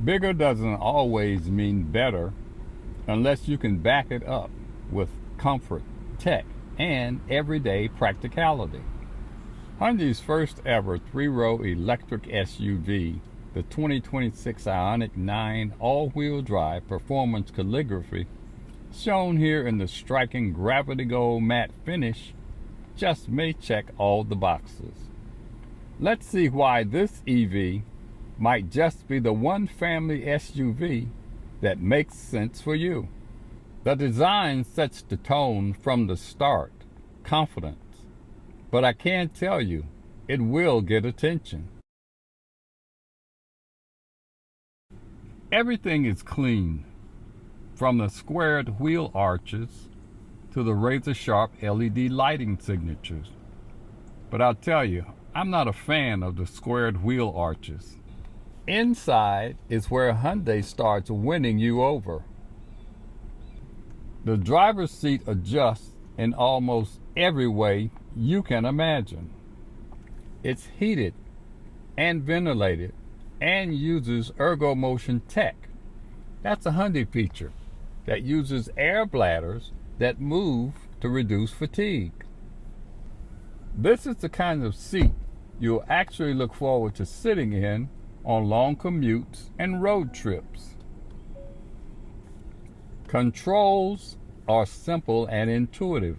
Bigger doesn't always mean better unless you can back it up with comfort, tech, and everyday practicality. Hyundai's first ever three-row electric SUV, the 2026 IONIQ 9 all-wheel drive performance Calligraphy, shown here in the striking gravity gold matte finish, just may check all the boxes. Let's see why this EV might just be the one family SUV that makes sense for you. The design sets the tone from the start, confidence. But I can tell you, it will get attention. Everything is clean, from the squared wheel arches to the razor-sharp LED lighting signatures. But I'll tell you, I'm not a fan of the squared wheel arches. Inside is where Hyundai starts winning you over. The driver's seat adjusts in almost every way you can imagine. It's heated and ventilated and uses ergomotion tech. That's a Hyundai feature that uses air bladders that move to reduce fatigue. This is the kind of seat you'll actually look forward to sitting in on long commutes and road trips. Controls are simple and intuitive.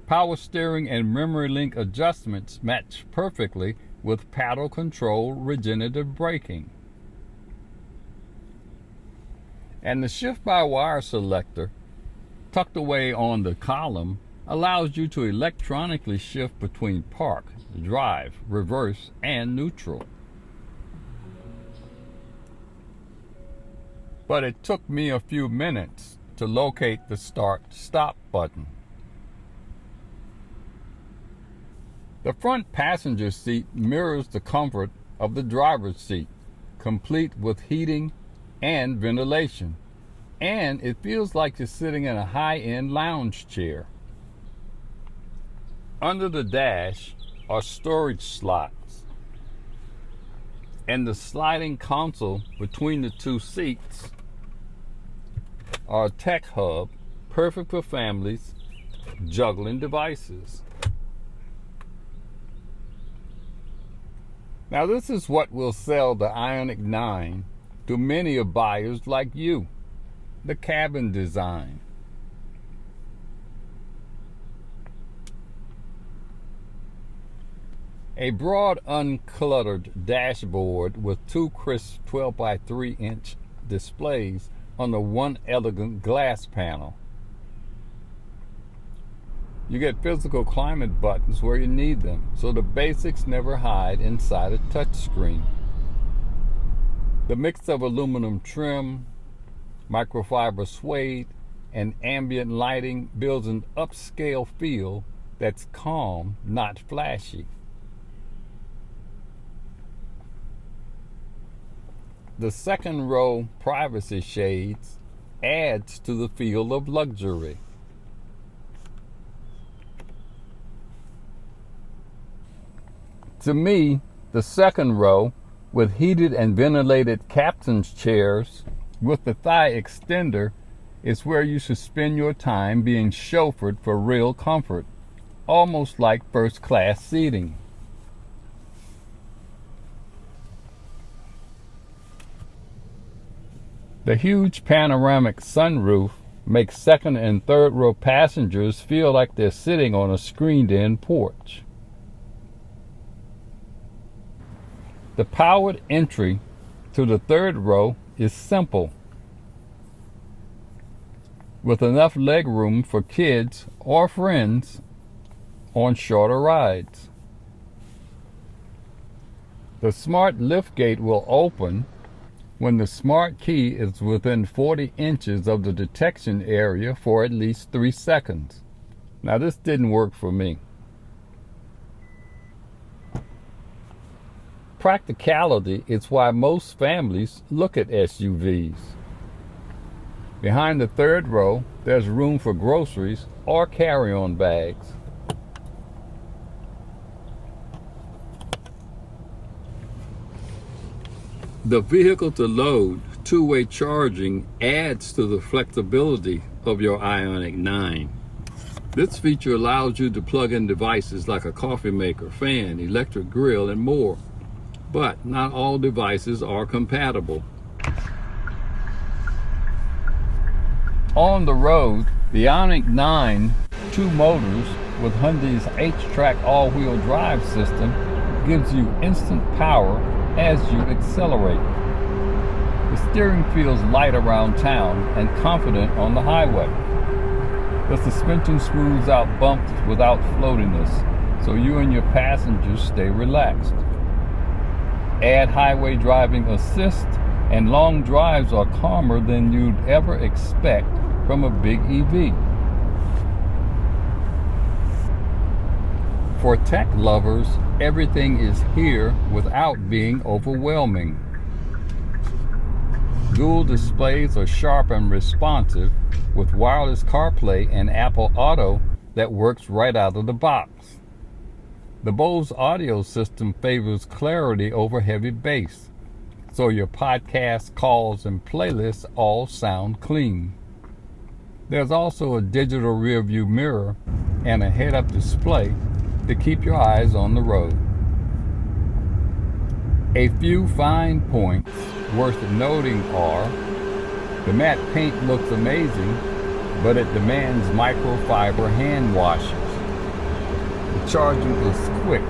Power steering and memory link adjustments match perfectly with paddle control regenerative braking. And the shift-by-wire selector, tucked away on the column, allows you to electronically shift between park, drive, reverse, and neutral. But it took me a few minutes to locate the start-stop button. The front passenger seat mirrors the comfort of the driver's seat, complete with heating and ventilation, and it feels like you're sitting in a high-end lounge chair. Under the dash are storage slots, and the sliding console between the two seats are a tech hub, perfect for families juggling devices. Now this is what will sell the IONIQ 9 to many of buyers like you, the cabin design. A broad, uncluttered dashboard with two crisp 12 by 3 inch displays on the one elegant glass panel. You get physical climate buttons where you need them, so the basics never hide inside a touchscreen. The mix of aluminum trim, microfiber suede, and ambient lighting builds an upscale feel that's calm, not flashy. The second row privacy shades adds to the feel of luxury. To me, the second row, with heated and ventilated captain's chairs with the thigh extender, is where you should spend your time being chauffeured for real comfort, almost like first-class seating. The huge panoramic sunroof makes second and third row passengers feel like they're sitting on a screened-in porch. The powered entry to the third row is simple, with enough legroom for kids or friends on shorter rides. The smart liftgate will open when the smart key is within 40 inches of the detection area for at least 3 seconds. Now this didn't work for me. Practicality is why most families look at SUVs. Behind the third row, there's room for groceries or carry-on bags. The vehicle-to-load two-way charging adds to the flexibility of your IONIQ 9. This feature allows you to plug in devices like a coffee maker, fan, electric grill, and more. But not all devices are compatible. On the road, the IONIQ 9 two motors with Hyundai's H-Track all-wheel drive system gives you instant power as you accelerate. The steering feels light around town and confident on the highway. The suspension smooths out bumps without floatiness, so you and your passengers stay relaxed. Add highway driving assist, and long drives are calmer than you'd ever expect from a big EV. For tech lovers, everything is here without being overwhelming. Dual displays are sharp and responsive with wireless CarPlay and Apple Auto that works right out of the box. The Bose audio system favors clarity over heavy bass, so your podcasts, calls, and playlists all sound clean. There's also a digital rearview mirror and a head-up display to keep your eyes on the road. A few fine points worth noting are: the matte paint looks amazing, but it demands microfiber hand washes. The charging is quick,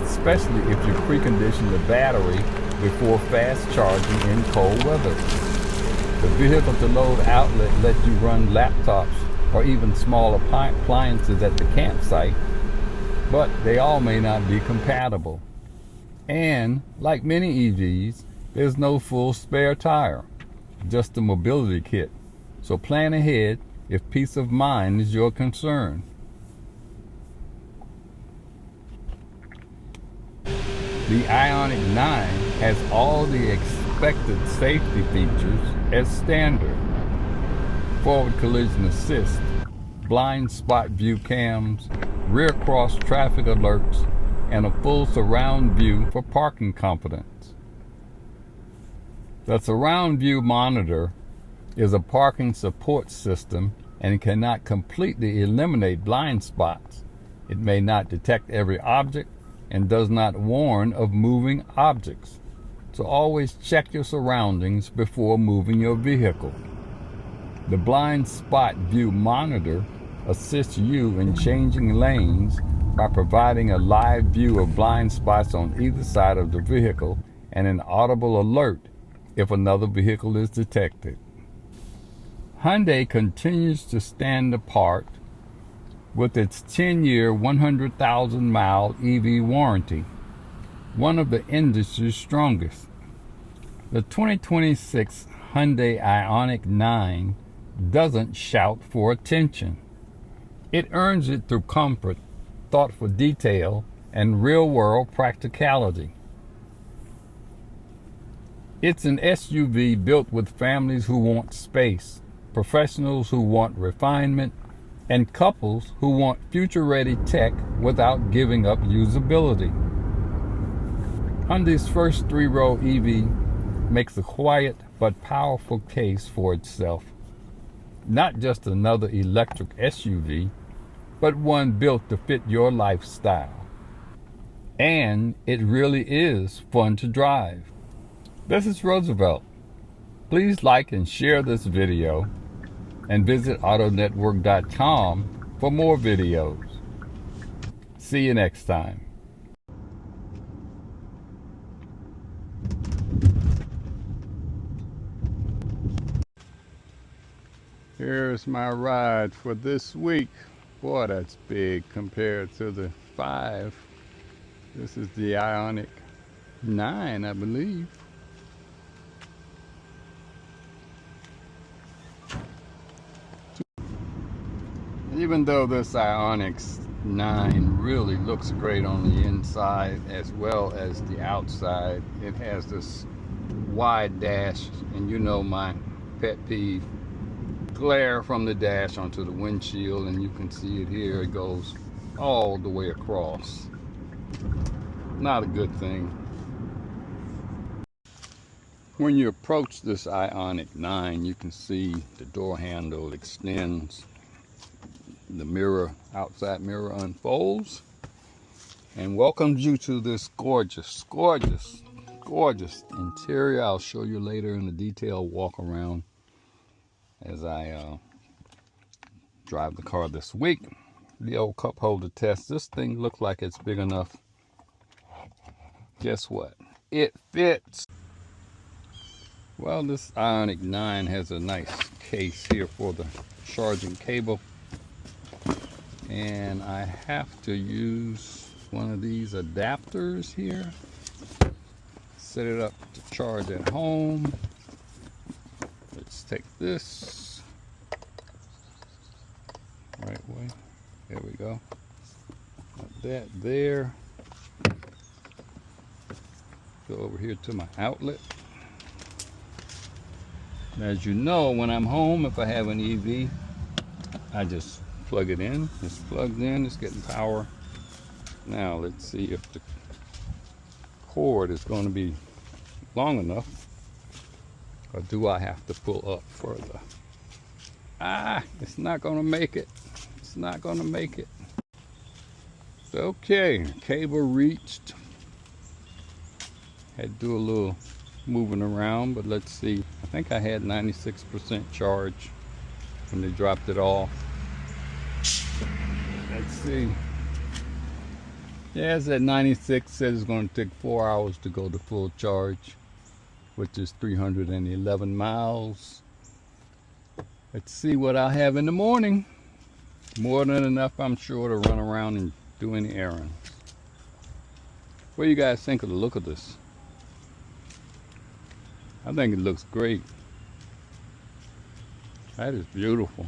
especially if you precondition the battery before fast charging in cold weather. The vehicle-to-load outlet lets you run laptops or even small appliances at the campsite, but they all may not be compatible. And, like many EVs, there's no full spare tire, just a mobility kit. So plan ahead if peace of mind is your concern. The IONIQ 9 has all the expected safety features as standard. Forward collision assist, blind spot view cams, rear cross traffic alerts, and a full surround view for parking confidence. The surround view monitor is a parking support system and cannot completely eliminate blind spots. It may not detect every object and does not warn of moving objects. So always check your surroundings before moving your vehicle. The blind spot view monitor assists you in changing lanes by providing a live view of blind spots on either side of the vehicle and an audible alert if another vehicle is detected. Hyundai continues to stand apart with its 10-year, 100,000-mile EV warranty, one of the industry's strongest. The 2026 Hyundai IONIQ 9 doesn't shout for attention. It earns it through comfort, thoughtful detail, and real-world practicality. It's an SUV built with families who want space, professionals who want refinement, and couples who want future-ready tech without giving up usability. Hyundai's first three-row EV makes a quiet but powerful case for itself. Not just another electric SUV, but one built to fit your lifestyle. And it really is fun to drive. This is Roosevelt. Please like and share this video, and visit AutoNetwork.com for more videos. See you next time. Here's my ride for this week. Boy, that's big compared to the 5. This is the IONIQ 9, I believe. Even though this IONIQ 9 really looks great on the inside as well as the outside, it has this wide dash, and you know my pet peeve, glare from the dash onto the windshield, and you can see it here. It goes all the way across. Not a good thing. When you approach this IONIQ 9, you can see the door handle extends, the mirror, outside mirror unfolds, and welcomes you to this gorgeous, gorgeous, gorgeous interior. I'll show you later in the detailed walk around as I drive the car this week. The old cup holder test. This thing looks like it's big enough. Guess what? It fits. Well, this IONIQ 9 has a nice case here for the charging cable, and I have to use one of these adapters here. Set it up to charge at home. Let's take this right way. There we go. Got that there. Go over here to my outlet. As you know, when I'm home, if I have an EV, I just plug it in. It's plugged in, it's getting power. Now let's see if the cord is going to be long enough, or do I have to pull up further? It's not going to make it. It's not going to make it. Okay, cable reached. Had to do a little moving around, but let's see. I think I had 96% charge when they dropped it off. Let's see. Yeah, it's at 96. Says it's going to take 4 hours to go to full charge, which is 311 miles. Let's see what I have in the morning. More than enough, I'm sure, to run around and do any errands. What do you guys think of the look of this? I think it looks great. That is beautiful.